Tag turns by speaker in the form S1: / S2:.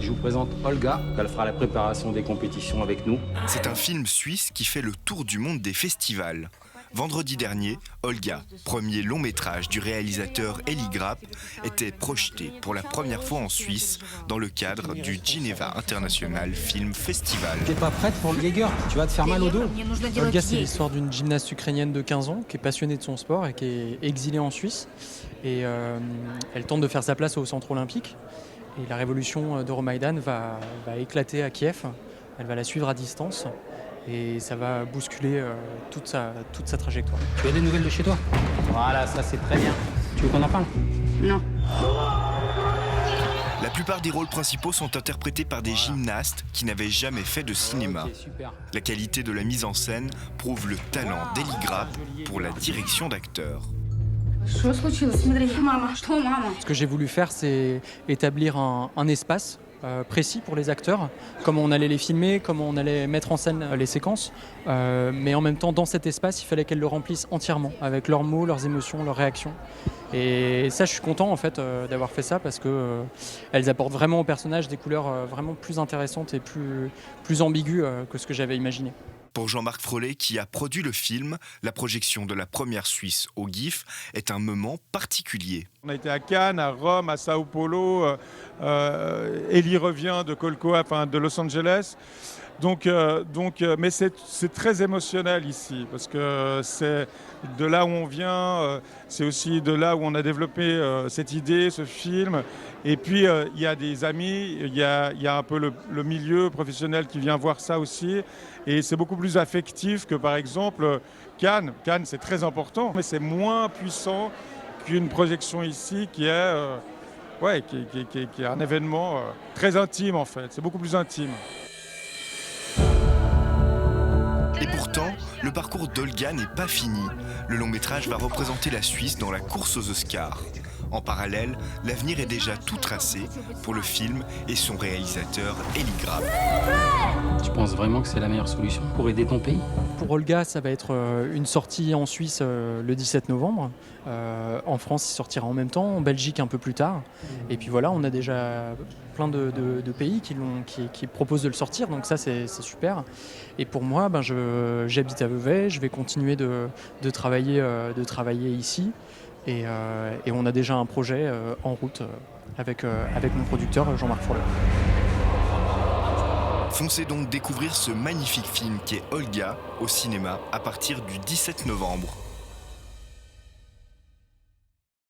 S1: Je vous présente Olga, elle fera la préparation des compétitions avec nous.
S2: C'est un film suisse qui fait le tour du monde des festivals. Vendredi dernier, Olga, premier long métrage du réalisateur Eli Grapp, était projeté pour la première fois en Suisse dans le cadre du Geneva International Film Festival.
S3: T'es pas prête pour le Jaeger? Tu vas te faire mal au dos.
S4: Olga, c'est l'histoire d'une gymnaste ukrainienne de 15 ans qui est passionnée de son sport et qui est exilée en Suisse. Et elle tente de faire sa place au centre olympique. Et la révolution d'Euromaïdan va éclater à Kiev. Elle va la suivre à distance. Et ça va bousculer toute sa trajectoire.
S3: Tu as des nouvelles de chez toi? Voilà, ça c'est très bien. Tu veux qu'on en parle?
S5: Non.
S2: La plupart des rôles principaux sont interprétés par des gymnastes qui n'avaient jamais fait de cinéma.
S3: Ok, super.
S2: La qualité de la mise en scène prouve le talent d'Eli Grapp pour la direction d'acteurs.
S5: Что случилось? Смотри, мама. Что, мама?
S4: Ce que j'ai voulu faire, c'est établir un espace précis pour les acteurs, comment on allait les filmer, comment on allait mettre en scène les séquences. Mais en même temps, dans cet espace, il fallait qu'elles le remplissent entièrement, avec leurs mots, leurs émotions, leurs réactions. Et ça, je suis content en fait d'avoir fait ça parce que elles apportent vraiment au personnage des couleurs vraiment plus intéressantes et plus ambiguës que ce que j'avais imaginé.
S2: Pour Jean-Marc Frolet, qui a produit le film, la projection de la première Suisse au GIF est un moment particulier.
S6: On a été à Cannes, à Rome, à Sao Paulo. Eli revient de Colcoa, enfin de Los Angeles. Mais c'est très émotionnel ici parce que c'est de là où on vient, c'est aussi de là où on a développé cette idée, ce film. Et puis il y a des amis, il y a un peu le milieu professionnel qui vient voir ça aussi. Et c'est beaucoup plus affectif que par exemple Cannes. Cannes, c'est très important, mais c'est moins puissant qu'une projection ici qui est un événement très intime en fait. C'est beaucoup plus intime.
S2: Et pourtant, le parcours d'Olga n'est pas fini. Le long métrage va représenter la Suisse dans la course aux Oscars. En parallèle, l'avenir est déjà tout tracé pour le film et son réalisateur Eli Grapp.
S3: Tu penses vraiment que c'est la meilleure solution pour aider ton pays?
S4: Pour Olga, ça va être une sortie en Suisse le 17 novembre. En France, il sortira en même temps. En Belgique, un peu plus tard. Et puis voilà, on a déjà plein de pays qui proposent de le sortir. Donc ça, c'est super. Et pour moi, j'habite à Vevey. Je vais continuer de travailler ici. Et on a déjà un projet en route avec mon producteur Jean-Marc Frolet.
S2: Foncez donc découvrir ce magnifique film qui est Olga au cinéma à partir du 17 novembre.